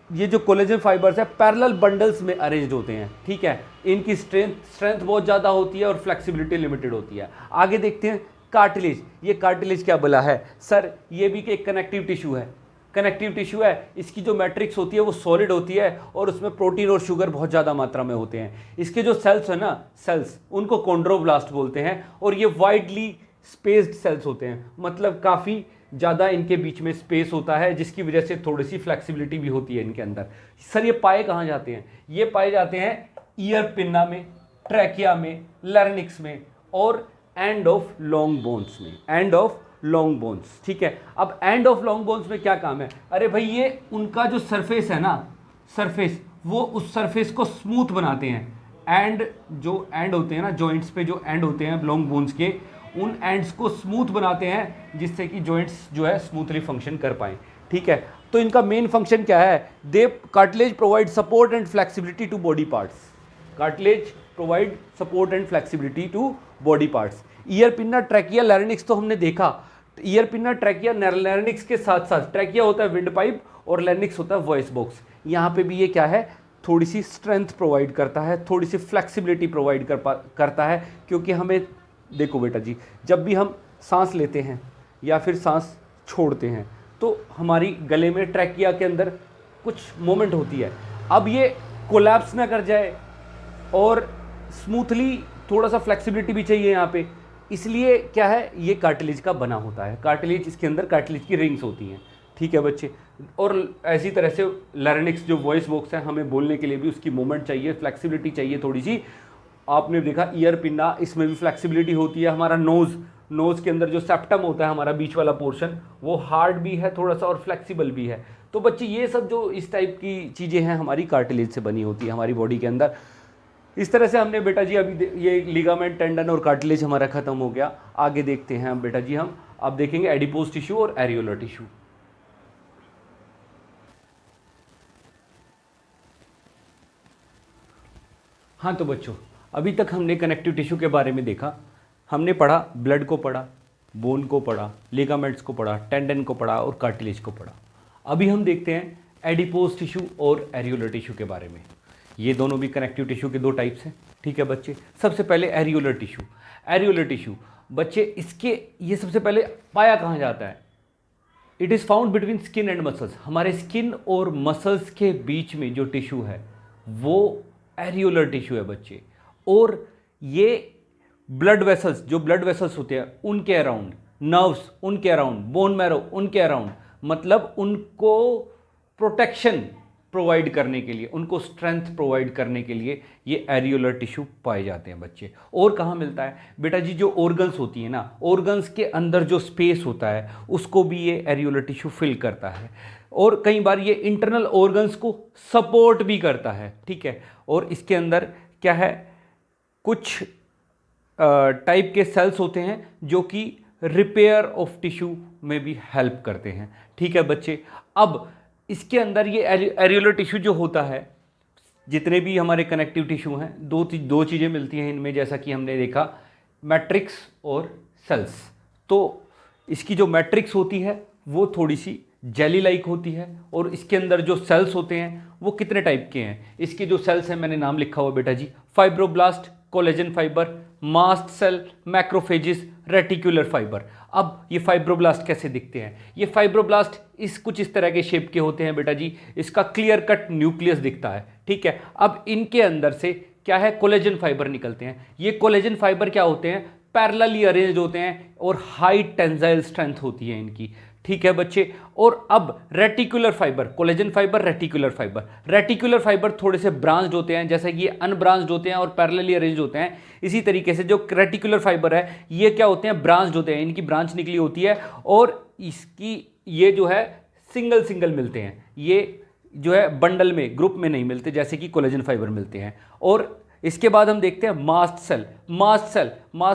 ये जो कोलेजन फाइबर्स है पैरेलल बंडल्स में अरेंज्ड होते हैं, ठीक है। इनकी स्ट्रेंथ बहुत ज़्यादा होती है और फ्लेक्सिबिलिटी लिमिटेड होती है। आगे देखते हैं कार्टिलेज। ये कार्टिलेज क्या बोला है सर, ये भी एक कनेक्टिव टिश्यू है, कनेक्टिव टिश्यू है। इसकी जो मैट्रिक्स होती है वो सॉलिड होती है और उसमें प्रोटीन और शुगर बहुत ज़्यादा मात्रा में होते हैं। इसके जो सेल्स है ना, सेल्स, उनको कॉन्ड्रोब्लास्ट बोलते हैं और ये वाइडली स्पेस्ड सेल्स होते हैं, मतलब काफ़ी ज़्यादा इनके बीच में स्पेस होता है, जिसकी वजह से थोड़ी सी फ्लेक्सिबिलिटी भी होती है इनके अंदर। सर ये पाए कहाँ जाते हैं? ये पाए जाते हैं ईयर पिन्ना में, ट्रैकिया में, लैरिंक्स में और एंड ऑफ लॉन्ग बोन्स में, एंड ऑफ लॉन्ग बोन्स, ठीक है। अब एंड ऑफ लॉन्ग बोन्स में क्या काम है? अरे भाई ये उनका जो सरफेस है ना, सरफेस, वो उस सरफेस को स्मूथ बनाते हैं। एंड जो एंड होते हैं ना, जॉइंट्स पे जो एंड होते हैं लॉन्ग बोन्स के, उन एंड्स को स्मूथ बनाते हैं जिससे कि जॉइंट्स जो है स्मूथली फंक्शन कर पाएँ, ठीक है। तो इनका मेन फंक्शन क्या है? They cartilage provide support and flexibility to body parts. Cartilage provide support and flexibility to body parts. Ear pinna, trachea, larynx तो हमने देखा। ईयर पिन्ना, ट्रैकिया, लैरिंक्स के साथ साथ ट्रैकिया होता है विंड पाइप और लैरिंक्स होता है वॉइस बॉक्स। यहाँ पे भी ये क्या है, थोड़ी सी स्ट्रेंथ प्रोवाइड करता है, थोड़ी सी फ्लेक्सिबिलिटी प्रोवाइड करता है, क्योंकि हमें देखो बेटा जी, जब भी हम सांस लेते हैं या फिर सांस छोड़ते हैं तो हमारी गले में, ट्रैकिया के अंदर कुछ मोमेंट होती है। अब ये कोलैप्स ना कर जाए और स्मूथली थोड़ा सा फ्लेक्सिबिलिटी भी चाहिए यहाँ पे, इसलिए क्या है, ये कार्टिलेज का बना होता है। कार्टिलेज, इसके अंदर कार्टिलेज की रिंग्स होती हैं, ठीक है बच्चे। और ऐसी तरह से लैरिंक्स जो वॉइस बॉक्स है, हमें बोलने के लिए भी उसकी मूवमेंट चाहिए, फ्लेक्सिबिलिटी चाहिए थोड़ी सी। आपने देखा ईयर पिन्ना, इसमें भी फ्लेक्सिबिलिटी होती है। हमारा नोज़ के अंदर जो सेप्टम होता है, हमारा बीच वाला पोर्शन, वो हार्ड भी है थोड़ा सा और फ्लेक्सिबल भी है। तो बच्चे ये सब जो इस टाइप की चीज़ें हैं हमारी कार्टिलेज से बनी होती है हमारी बॉडी के अंदर। इस तरह से हमने बेटा जी अभी ये लिगामेंट, टेंडन और कार्टिलेज हमारा खत्म हो गया। आगे देखते हैं हम बेटा जी, हम अब देखेंगे एडिपोज टिश्यू और एरियोलर टिश्यू। हाँ तो बच्चों, अभी तक हमने कनेक्टिव टिश्यू के बारे में देखा। हमने पढ़ा, ब्लड को पढ़ा, बोन को पढ़ा, लिगामेंट्स को पढ़ा, टेंडन को पढ़ा और कार्टिलेज को पढ़ा। अभी हम देखते हैं एडिपोज टिश्यू और एरियोलर टिश्यू के बारे में। ये दोनों भी कनेक्टिव टिश्यू के दो टाइप्स हैं, ठीक है बच्चे। सबसे पहले एरियोलर टिश्यू। एरियोलर टिश्यू बच्चे, इसके ये सबसे पहले पाया कहाँ जाता है? It is found between skin and muscles. हमारे स्किन और मसल्स के बीच में जो टिश्यू है वो एरियोलर टिश्यू है बच्चे। और ये ब्लड वेसल्स, जो ब्लड वेसल्स होते हैं उनके अराउंड, नर्व्स उनके अराउंड, बोन मैरो उनके अराउंड, मतलब उनको प्रोटेक्शन प्रोवाइड करने के लिए, उनको स्ट्रेंथ प्रोवाइड करने के लिए ये एरियोलर टिश्यू पाए जाते हैं बच्चे। और कहाँ मिलता है बेटा जी? जो ऑर्गन्स होती है ना, ऑर्गन्स के अंदर जो स्पेस होता है उसको भी ये एरियोलर टिश्यू फिल करता है। और कई बार ये इंटरनल ऑर्गन्स को सपोर्ट भी करता है, ठीक है। और इसके अंदर क्या है, कुछ टाइप के सेल्स होते हैं जो कि रिपेयर ऑफ टिश्यू में भी हेल्प करते हैं, ठीक है बच्चे। अब इसके अंदर ये एरियोलर टिश्यू जो होता है, जितने भी हमारे कनेक्टिव टिश्यू हैं, दो चीज़ें मिलती हैं इनमें, जैसा कि हमने देखा, मैट्रिक्स और सेल्स। तो इसकी जो मैट्रिक्स होती है वो थोड़ी सी जेली लाइक होती है और इसके अंदर जो सेल्स होते हैं वो कितने टाइप के हैं? इसके जो सेल्स हैं मैंने नाम लिखा हुआ बेटा जी, fibroblast, collagen fibre, mast cell, macrophages, reticular fibre. अब ये फाइब्रोब्लास्ट कैसे दिखते हैं? ये फाइब्रोब्लास्ट कुछ इस तरह के शेप के होते हैं बेटा जी। इसका क्लियर कट न्यूक्लियस दिखता है, ठीक है। अब इनके अंदर से क्या है, कोलेजन फाइबर निकलते हैं। ये कोलेजन फाइबर क्या होते हैं? पैरेलली अरेंज्ड होते हैं और हाई टेंसाइल स्ट्रेंथ होती है इनकी, ठीक है बच्चे। और अब reticular fibre, collagen fibre, reticular fibre थोड़े से ब्रांच्ड होते हैं, जैसे कि ये अनब्रांच्ड होते हैं और पैरेलली अरेंज होते हैं। इसी तरीके से जो रेटिकुलर फाइबर है ये क्या होते हैं? ब्रांच्ड होते हैं, इनकी ब्रांच निकली होती है और इसकी ये जो है सिंगल मिलते हैं। ये जो है बंडल में, ग्रुप में नहीं मिलते जैसे कि कोलेजन फाइबर मिलते हैं। और इसके बाद हम देखते हैं मास्ट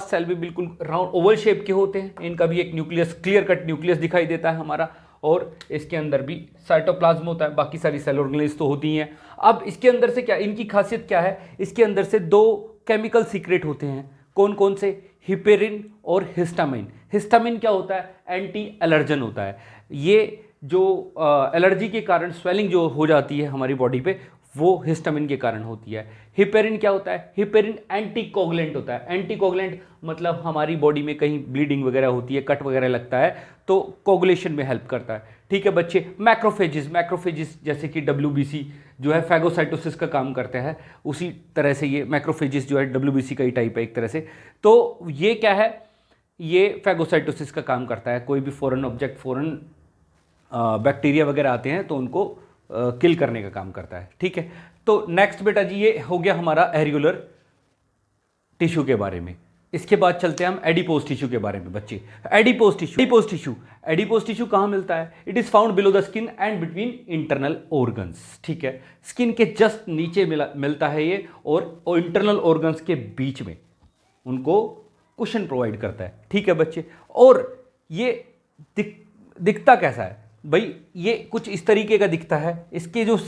सेल भी बिल्कुल राउंड ओवल शेप के होते हैं। इनका भी एक न्यूक्लियस, क्लियर कट न्यूक्लियस दिखाई देता है हमारा। और इसके अंदर भी साइटोप्लाज्म होता है, बाकी सारी सेल ऑर्गेनेल्स तो होती हैं। अब इसके अंदर से क्या, इनकी खासियत क्या है? इसके अंदर से दो केमिकल सीक्रेट होते हैं। कौन कौन से? हिपेरिन और हिस्टामिन। हिस्टामिन क्या होता है? एंटी एलर्जन होता है। ये जो एलर्जी के कारण स्वेलिंग जो हो जाती है हमारी बॉडी पे, वो हिस्टामिन के कारण होती है। हिपेरिन क्या होता है? हिपेरिन एंटीकोगुलेंट होता है। एंटीकोगुलेंट मतलब हमारी बॉडी में कहीं ब्लीडिंग वगैरह होती है, कट वगैरह लगता है, तो कोगुलेशन में हेल्प करता है। ठीक है बच्चे। मैक्रोफेजिस जैसे कि WBC जो है फैगोसाइटोसिस का काम करता है, उसी तरह से ये मैक्रोफेजिस जो है WBC का ही टाइप है एक तरह से। तो ये क्या है? ये फैगोसाइटोसिस का काम करता है। कोई भी फॉरेन ऑब्जेक्ट, फॉरेन बैक्टीरिया वगैरह आते हैं तो उनको किल करने का काम करता है। ठीक है। तो नेक्स्ट बेटा जी ये हो गया हमारा एरिकुलर टिश्यू के बारे में। इसके बाद चलते हैं हम एडिपोज टिश्यू के बारे में बच्चे। एडिपोज टिश्यू कहाँ मिलता है? It is found below the skin and between internal organs. ठीक है, स्किन के जस्ट नीचे मिलता है ये, और इंटरनल ऑर्गन्स के बीच में उनको कुशन प्रोवाइड करता है। ठीक है बच्चे। और ये दिखता कैसा है भाई? ये कुछ इस तरीके का दिखता है। इसके जो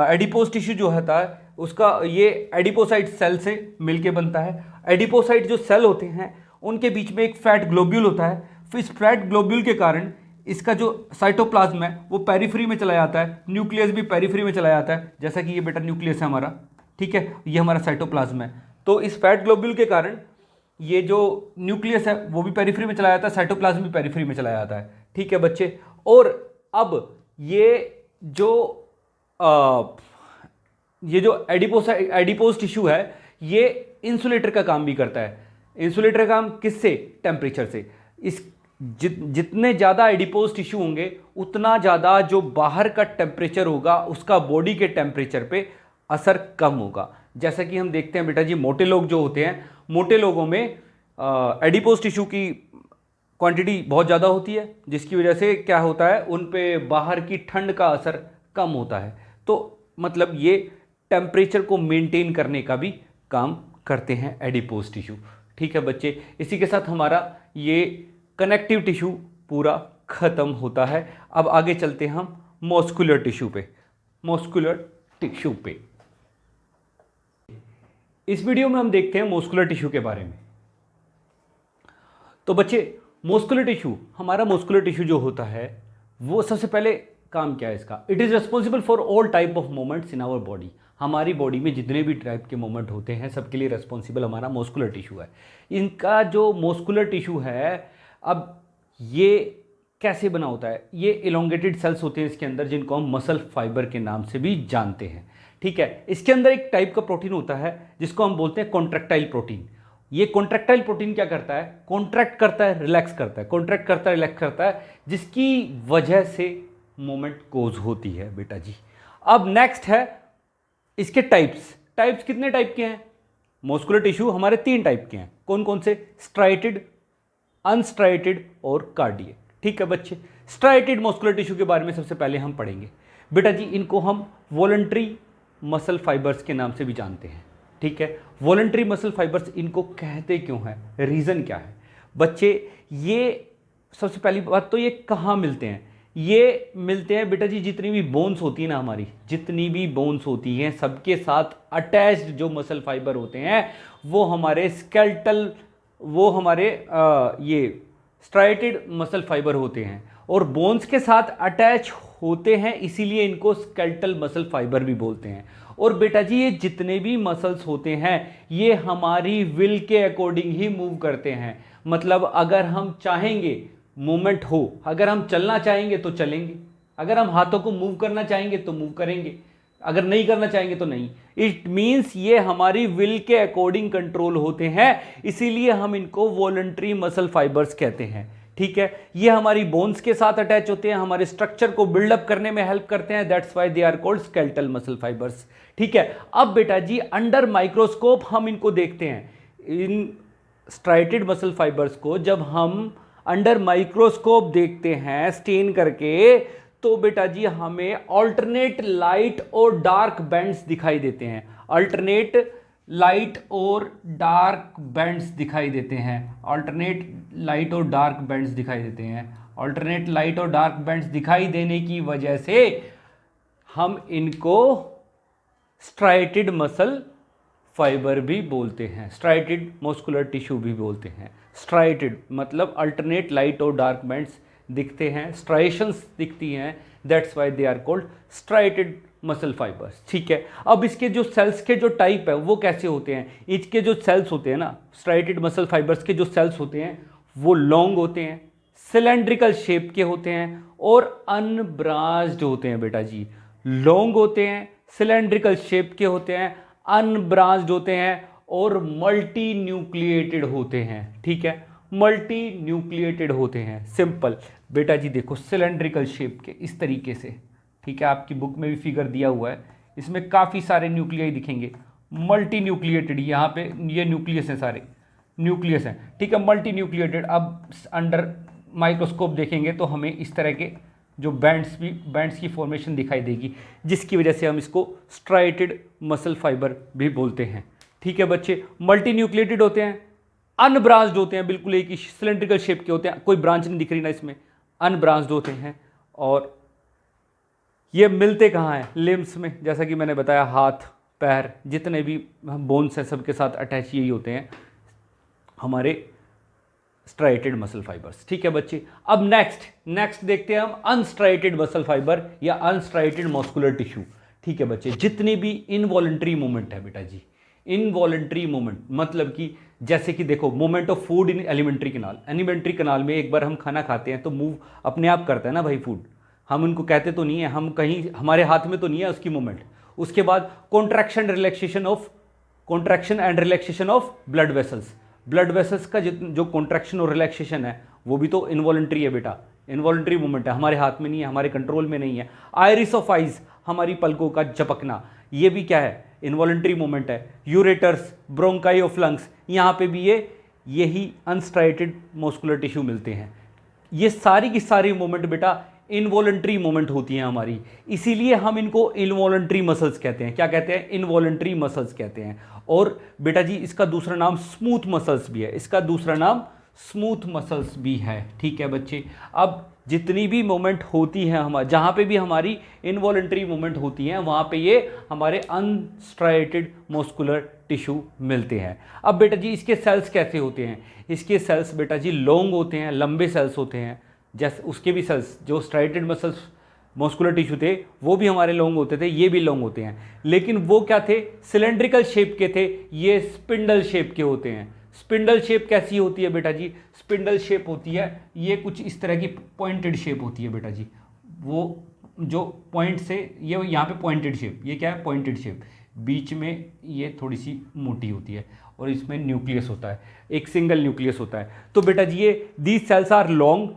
एडिपोज टिश्यू जो होता है उसका ये एडिपोसाइट सेल से मिलके बनता है। एडिपोसाइट जो सेल होते हैं उनके बीच में एक फैट ग्लोब्यूल होता है। फिर इस फैट ग्लोब्यूल के कारण इसका जो साइटोप्लाज्म है वो पेरिफेरी में चला जाता है, न्यूक्लियस भी पेरिफेरी में चला जाता है, जैसा कि ये बेटा न्यूक्लियस है हमारा। ठीक है, ये हमारा साइटोप्लाज्म है। तो इस फैट ग्लोब्यूल के कारण ये जो न्यूक्लियस है वो भी पेरिफेरी में चला जाता है, साइटोप्लाज्म भी पेरिफेरी में चला जाता है। ठीक है बच्चे। और अब ये जो एडिपोज टिश्यू है ये इंसुलेटर का काम भी करता है। इंसुलेटर का काम किससे? टेम्परेचर से। जितने ज़्यादा एडिपोज टिश्यू होंगे उतना ज़्यादा जो बाहर का टेम्परेचर होगा उसका बॉडी के टेम्परेचर पे असर कम होगा। जैसा कि हम देखते हैं बेटा जी, मोटे लोग जो होते हैं, मोटे लोगों में एडिपोज टिश्यू की क्वांटिटी बहुत ज़्यादा होती है, जिसकी वजह से क्या होता है, उन पे बाहर की ठंड का असर कम होता है। तो मतलब ये टेम्परेचर को मेंटेन करने का भी काम करते हैं एडिपोज टिश्यू। ठीक है बच्चे। इसी के साथ हमारा ये कनेक्टिव टिश्यू पूरा खत्म होता है। अब आगे चलते हैं हम मस्कुलर टिश्यू पे। इस वीडियो में हम देखते हैं मस्कुलर टिश्यू के बारे में। तो बच्चे मस्कुलर टिश्यू जो होता है वो सबसे पहले काम क्या है इसका? It is responsible for all type of movements in our body. हमारी बॉडी में जितने भी टाइप के मूवमेंट होते हैं सबके लिए रिस्पॉन्सिबल हमारा मस्कुलर टिश्यू है। इनका जो मस्कुलर टिश्यू है, अब ये कैसे बना होता है? ये इलोंगेटेड सेल्स होते हैं इसके अंदर, जिनको हम मसल फाइबर के नाम से भी जानते हैं। ठीक है। इसके अंदर एक टाइप का प्रोटीन होता है जिसको हम बोलते हैं कॉन्ट्रैक्टाइल प्रोटीन। ये कॉन्ट्रैक्टाइल प्रोटीन क्या करता है? कॉन्ट्रैक्ट करता है, रिलैक्स करता है, कॉन्ट्रैक्ट करता है, रिलैक्स करता है, जिसकी वजह से मूवमेंट कोज होती है बेटा जी। अब नेक्स्ट है इसके टाइप्स कितने टाइप के हैं? मस्कुलर टिश्यू हमारे 3 टाइप के हैं। कौन कौन से? स्ट्राइटेड, अनस्ट्राइटेड और कार्डियक। ठीक है बच्चे। स्ट्राइटेड मस्कुलर टिश्यू के बारे में सबसे पहले हम पढ़ेंगे बेटा जी। इनको हम वॉलंटरी मसल फाइबर्स के नाम से भी जानते हैं। ठीक है। वॉलंटरी मसल फाइबर्स इनको कहते क्यों हैं? रीज़न क्या है बच्चे? ये सबसे पहली बात तो ये कहाँ मिलते हैं? ये मिलते हैं बेटा जी, जितनी भी बोन्स होती है ना, हमारी जितनी भी बोन्स होती हैं सबके साथ अटैच्ड जो मसल फाइबर होते हैं वो हमारे ये स्ट्राइटेड मसल फाइबर होते हैं, और बोन्स के साथ अटैच होते हैं, इसीलिए इनको स्केलेटल मसल फाइबर भी बोलते हैं। और बेटा जी ये जितने भी मसल्स होते हैं ये हमारी विल के अकॉर्डिंग ही मूव करते हैं। मतलब अगर हम चाहेंगे मूवमेंट हो, अगर हम चलना चाहेंगे तो चलेंगे, अगर हम हाथों को मूव करना चाहेंगे तो मूव करेंगे, अगर नहीं करना चाहेंगे तो नहीं। इट मीन्स ये हमारी विल के अकॉर्डिंग कंट्रोल होते हैं, इसीलिए हम इनको वॉलंटरी मसल फाइबर्स कहते हैं। ठीक है। ये हमारी बोन्स के साथ अटैच होते हैं, हमारे स्ट्रक्चर को बिल्डअप करने में हेल्प करते हैं, that's why they are called skeletal muscle fibres. ठीक है। अब बेटा जी अंडर माइक्रोस्कोप हम इनको देखते हैं, इन स्ट्राइटेड मसल फाइबर्स को जब हम अंडर माइक्रोस्कोप देखते हैं स्टेन करके, तो बेटा जी हमें ऑल्टरनेट लाइट और डार्क बैंड्स दिखाई देते हैं। ऑल्टरनेट लाइट और डार्क बैंड्स दिखाई देते हैं। ऑल्टरनेट लाइट और डार्क बैंड्स दिखाई देते हैं। ऑल्टरनेट लाइट और डार्क बैंड्स दिखाई देने की वजह से हम इनको स्ट्राइटेड मसल फाइबर भी बोलते हैं, स्ट्राइटेड मस्कुलर टिश्यू भी बोलते हैं। स्ट्राइटेड मतलब अल्टरनेट लाइट और डार्क बैंड्स दिखते हैं, स्ट्राइएशंस दिखती हैं, that's why they are called striated muscle fibres. ठीक है, अब इसके जो सेल्स के जो टाइप है वो कैसे होते हैं, इसके जो सेल्स होते हैं ना, स्ट्राइटेड मसल फाइबर्स के जो सेल्स होते हैं वो लॉन्ग होते हैं, सिलेंड्रिकल शेप के होते हैं और अनब्रांच्ड होते हैं बेटा जी। लॉन्ग होते हैं, सिलेंड्रिकल शेप के होते हैं, अनब्रांच्ड होते हैं और मल्टी न्यूक्लिएटेड होते हैं। ठीक है, मल्टी न्यूक्लिएटेड होते हैं, सिंपल बेटा जी। देखो सिलेंड्रिकल शेप के इस तरीके से, ठीक है, आपकी बुक में भी फिगर दिया हुआ है, इसमें काफ़ी सारे न्यूक्लियाई दिखेंगे, मल्टी न्यूक्लिएटेड, यहाँ पे ये न्यूक्लियस हैं, सारे न्यूक्लियस हैं। ठीक है, मल्टी न्यूक्लिएटेड। अब अंडर माइक्रोस्कोप देखेंगे तो हमें इस तरह के जो बैंड्स की फॉर्मेशन दिखाई देगी, जिसकी वजह से हम इसको स्ट्राइटेड मसल फाइबर भी बोलते हैं। ठीक है बच्चे, मल्टी न्यूक्लिएटेड होते हैं, अनब्रांच्ड होते हैं, बिल्कुल एक ही सिलेंड्रिकल शेप के होते हैं, कोई ब्रांच नहीं दिख रही ना इसमें, अनब्रांच्ड होते हैं। और ये मिलते कहाँ हैं, लिम्स में, जैसा कि मैंने बताया हाथ पैर जितने भी बोन्स हैं सबके साथ अटैच यही होते हैं हमारे स्ट्राइटेड मसल फाइबर्स। ठीक है बच्चे, अब नेक्स्ट देखते हैं हम अनस्ट्राइटेड मसल फाइबर या अनस्ट्राइटेड मस्कुलर टिश्यू। ठीक है बच्चे, जितने भी इनवॉलंटरी मूवमेंट है बेटा जी, इनवॉलंटरी मूवमेंट मतलब कि जैसे कि देखो movement of food in alimentary canal, alimentary canal में एक बार हम खाना खाते हैं तो मूव अपने आप करता है ना भाई फूड, हम उनको कहते तो नहीं है, हम कहीं हमारे हाथ में तो नहीं है उसकी मूवमेंट। उसके बाद contraction and relaxation of blood vessels, blood vessels का जो कॉन्ट्रैक्शन और रिलैक्सेशन है वो भी तो इनवॉलंटरी है बेटा, इनवॉलंटरी मूवमेंट है, हमारे हाथ में नहीं है, हमारे कंट्रोल में नहीं है। आइरिस ऑफ आइज, हमारी पलकों का झपकना, ये भी क्या है, इनवॉलंटरी मूवमेंट है। यूरेटर्स, ब्रोंकाई ऑफ लंग्स, यहाँ पे भी यही अनस्ट्राइटेड मस्कुलर टिश्यू मिलते हैं। ये सारी की सारी मूवमेंट बेटा इनवॉलंटरी मूवमेंट होती हैं हमारी, इसीलिए हम इनको इनवॉलंटरी मसल्स कहते हैं। क्या कहते हैं, इनवॉलंटरी मसल्स कहते हैं। और बेटा जी इसका दूसरा नाम स्मूथ मसल्स भी है, इसका दूसरा नाम स्मूथ मसल्स भी है। ठीक है बच्चे, अब जितनी भी मूवमेंट होती है हमारे, जहाँ पे भी हमारी इनवॉलंटरी मूवमेंट होती हैं वहाँ पे ये हमारे अनस्ट्राइटेड मस्कुलर टिश्यू मिलते हैं। अब बेटा जी इसके सेल्स कैसे होते हैं, इसके सेल्स बेटा जी लॉन्ग होते हैं, लंबे सेल्स होते हैं, जैसे उसके भी सेल्स जो स्ट्राइटेड मसल्स मस्कुलर टिश्यू थे वो भी हमारे लॉन्ग होते थे, ये भी लॉन्ग होते हैं, लेकिन वो क्या थे, सिलेंड्रिकल शेप के थे, ये स्पिंडल शेप के होते हैं। स्पिंडल शेप कैसी होती है बेटा जी, स्पिंडल शेप होती है ये कुछ इस तरह की पॉइंटेड शेप होती है बेटा जी, वो जो पॉइंट से ये यहाँ पे पॉइंटेड शेप, ये क्या है पॉइंटेड शेप, बीच में ये थोड़ी सी मोटी होती है और इसमें न्यूक्लियस होता है, एक सिंगल न्यूक्लियस होता है। तो बेटा जी ये these cells are long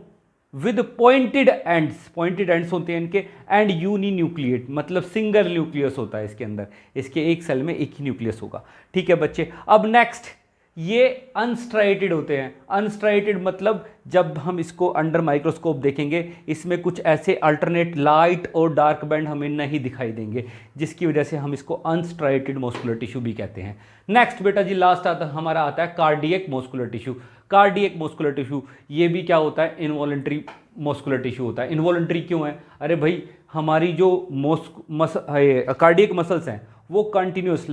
with pointed ends होते हैं इनके, एंड यूनी न्यूक्लिएट मतलब सिंगल न्यूक्लियस होता है इसके अंदर, इसके एक सेल में एक ही न्यूक्लियस होगा। ठीक है बच्चे, अब नेक्स्ट ये अनस्ट्राइटेड होते हैं। अनस्ट्राइटेड मतलब जब हम इसको अंडर माइक्रोस्कोप देखेंगे इसमें कुछ ऐसे अल्टरनेट लाइट और डार्क बैंड हमें नहीं दिखाई देंगे, जिसकी वजह से हम इसको अनस्ट्राइटेड मस्कुलर टिश्यू भी कहते हैं। नेक्स्ट बेटा जी लास्ट हमारा आता है cardiac muscular tissue. Cardiac muscular tissue ये भी क्या होता है, इनवॉलंटरी मस्कुलर टिश्यू होता है। इनवॉलंटरी क्यों है, अरे भाई हमारी जो कार्डियक मसल्स हैं वो continuous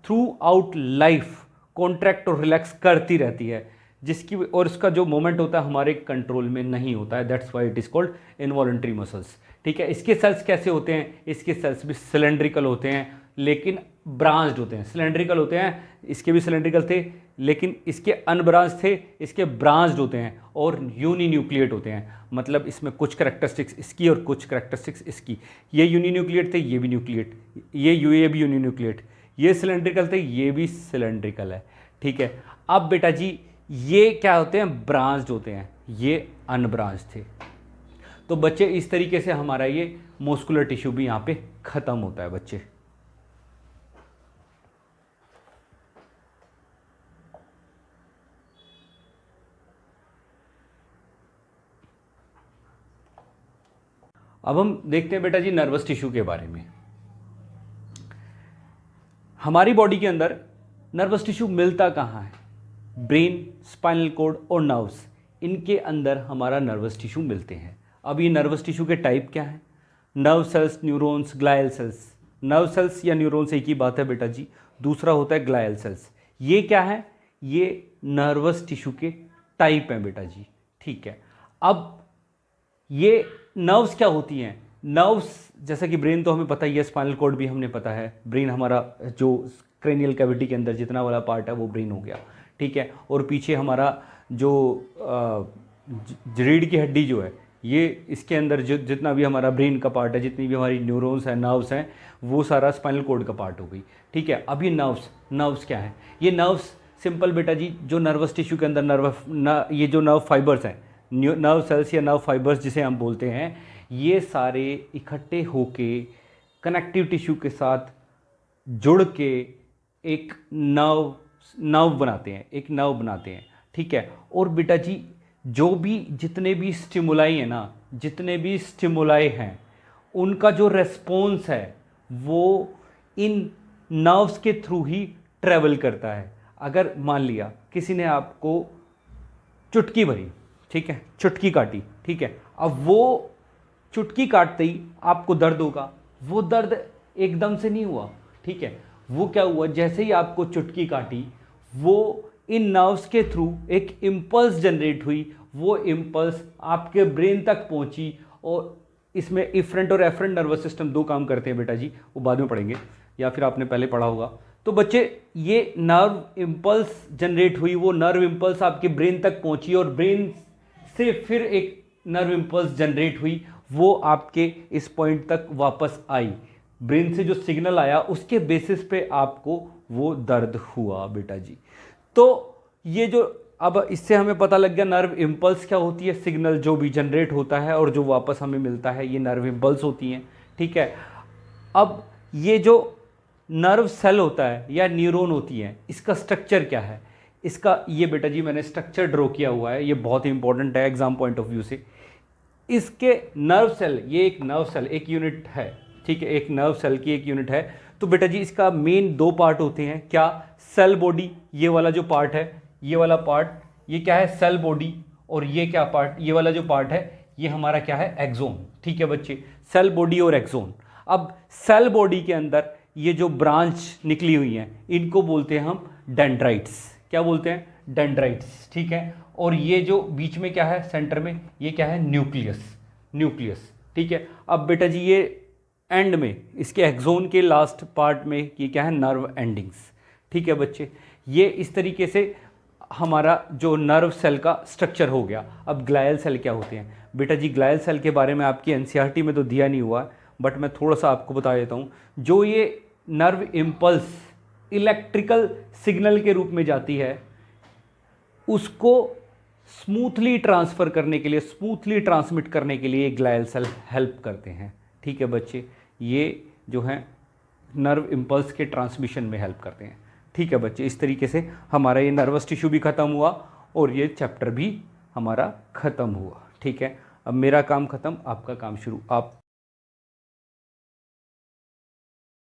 through out life contract और रिलैक्स करती रहती है, जिसकी और इसका जो मोमेंट होता है हमारे कंट्रोल में नहीं होता है, that's why it is called involuntary muscles. ठीक है, इसके सेल्स कैसे होते हैं, इसके सेल्स भी सिलेंड्रिकल होते हैं लेकिन ब्रांच्ड होते हैं। सिलेंड्रिकल होते हैं, इसके भी सिलेंड्रिकल थे लेकिन इसके अनब्रांच थे, इसके ब्रांच्ड होते हैं और यूनी न्यूक्लिएट होते हैं, मतलब इसमें कुछ करेक्टरिस्टिक्स इसकी और कुछ करेक्टरिस्टिक्स इसकी। ये यूनी न्यूक्लिएट थे, ये भी न्यूक्लिएट, ये भी यूनी न्यूक्लिएट, ये सिलेंड्रिकल थे, ये भी सिलेंड्रिकल है। ठीक है, अब बेटा जी ये क्या होते हैं, ब्रांच्ड होते हैं, ये अनब्रांच थे। तो बच्चे इस तरीके से हमारा ये मस्कुलर टिश्यू भी यहाँ पे खत्म होता है बच्चे। अब हम देखते हैं बेटा जी नर्वस टिश्यू के बारे में। हमारी बॉडी के अंदर नर्वस टिश्यू मिलता कहाँ है, ब्रेन, स्पाइनल कॉर्ड और नर्व्स, इनके अंदर हमारा नर्वस टिश्यू मिलते हैं। अब ये नर्वस टिश्यू के टाइप क्या है, nerve cells, neurons, glial cells. Nerve cells या न्यूरॉन्स एक ही बात है बेटा जी, दूसरा होता है ग्लायल सेल्स। ये क्या है, ये नर्वस टिश्यू के टाइप हैं बेटा जी। ठीक है, अब ये नर्व्स क्या होती हैं? नर्व्स जैसा कि ब्रेन तो हमें पता ही है, स्पाइनल कॉर्ड भी हमने पता है, ब्रेन हमारा जो क्रेनियल कैविटी के अंदर जितना वाला पार्ट है वो ब्रेन हो गया, ठीक है। और पीछे हमारा जो रीढ़ की हड्डी जो है, ये इसके अंदर जो जितना भी हमारा ब्रेन का पार्ट है, जितनी भी हमारी न्यूरॉन्स हैं, नर्व्स हैं, वो सारा स्पाइनल कॉर्ड का पार्ट हो गई, ठीक है। अब ये नर्व्स क्या है? ये नर्व्स सिंपल बेटा जी, जो नर्वस टिश्यू के अंदर ये जो नर्व फाइबर्स हैं, नर्व सेल्स या नर्व फाइबर्स जिसे हम बोलते हैं, ये सारे इकट्ठे होके कनेक्टिव टिश्यू के साथ जुड़ के एक नर्व बनाते हैं, एक नर्व बनाते हैं, ठीक है। और बेटा जी जो भी जितने भी स्टिमुलाई हैं ना, जितने भी स्टिमुलाई हैं, उनका जो रेस्पॉन्स है वो इन नर्व्स के थ्रू ही ट्रेवल करता है। अगर मान लिया किसी ने आपको चुटकी भरी, ठीक है, चुटकी काटी, ठीक है, अब वो चुटकी काटते ही आपको दर्द होगा, वो दर्द एकदम से नहीं हुआ, ठीक है। वो क्या हुआ, जैसे ही आपको चुटकी काटी, वो इन नर्व्स के थ्रू एक इम्पल्स जनरेट हुई, वो इम्पल्स आपके ब्रेन तक पहुंची। और इसमें इफरेंट और एफरेंट नर्वस सिस्टम दो काम करते हैं बेटा जी, वो बाद में पढ़ेंगे या फिर आपने पहले पढ़ा होगा। तो बच्चे ये नर्व इम्पल्स जनरेट हुई, वो नर्व इम्पल्स आपके ब्रेन तक पहुंची और ब्रेन से फिर एक नर्व इम्पल्स जनरेट हुई, वो आपके इस पॉइंट तक वापस आई। ब्रेन से जो सिग्नल आया उसके बेसिस पे आपको वो दर्द हुआ बेटा जी। तो ये जो अब इससे हमें पता लग गया नर्व इम्पल्स क्या होती है, सिग्नल जो भी जनरेट होता है और जो वापस हमें मिलता है, ये नर्व इम्पल्स होती हैं, ठीक है। अब ये जो नर्व सेल होता है या न्यूरॉन होती हैं, इसका स्ट्रक्चर क्या है? इसका ये बेटा जी मैंने स्ट्रक्चर ड्रॉ किया हुआ है, ये बहुत ही इंपॉर्टेंट है एग्जाम पॉइंट ऑफ व्यू से। इसके नर्व सेल, ये एक नर्व सेल एक यूनिट है, ठीक है, एक नर्व सेल की एक यूनिट है। तो बेटा जी इसका मेन दो पार्ट होते हैं, क्या? सेल बॉडी, ये वाला जो पार्ट है, ये वाला पार्ट, ये क्या है? Cell body. और ये क्या पार्ट, ये वाला जो पार्ट है, ये हमारा क्या है? एक्सोन, ठीक है बच्चे, सेल बॉडी और एक्सोन। अब सेल बॉडी के अंदर ये जो ब्रांच निकली हुई हैं, इनको बोलते हैं हम डेंड्राइट्स। क्या बोलते हैं? डेंड्राइट्स, ठीक है। और ये जो बीच में क्या है, सेंटर में, ये क्या है? न्यूक्लियस, ठीक है। अब बेटा जी ये एंड में, इसके एक्सोन के लास्ट पार्ट में ये क्या है? नर्व एंडिंग्स, ठीक है बच्चे। ये इस तरीके से हमारा जो नर्व सेल का स्ट्रक्चर हो गया। अब ग्लायल सेल क्या होते हैं बेटा जी? ग्लायल सेल के बारे में आपकी एनसीईआरटी में तो दिया नहीं हुआ, बट मैं थोड़ा सा आपको बता देता हूँ। जो ये नर्व इम्पल्स इलेक्ट्रिकल सिग्नल के रूप में जाती है, उसको स्मूथली ट्रांसफ़र करने के लिए, स्मूथली ट्रांसमिट करने के लिए ग्लायल सेल हेल्प करते हैं, ठीक है बच्चे। ये जो हैं नर्व इम्पल्स के ट्रांसमिशन में हेल्प करते हैं, ठीक है बच्चे। इस तरीके से हमारा ये नर्वस टिश्यू भी ख़त्म हुआ और ये चैप्टर भी हमारा ख़त्म हुआ, ठीक है। अब मेरा काम ख़त्म, आपका काम शुरू। आप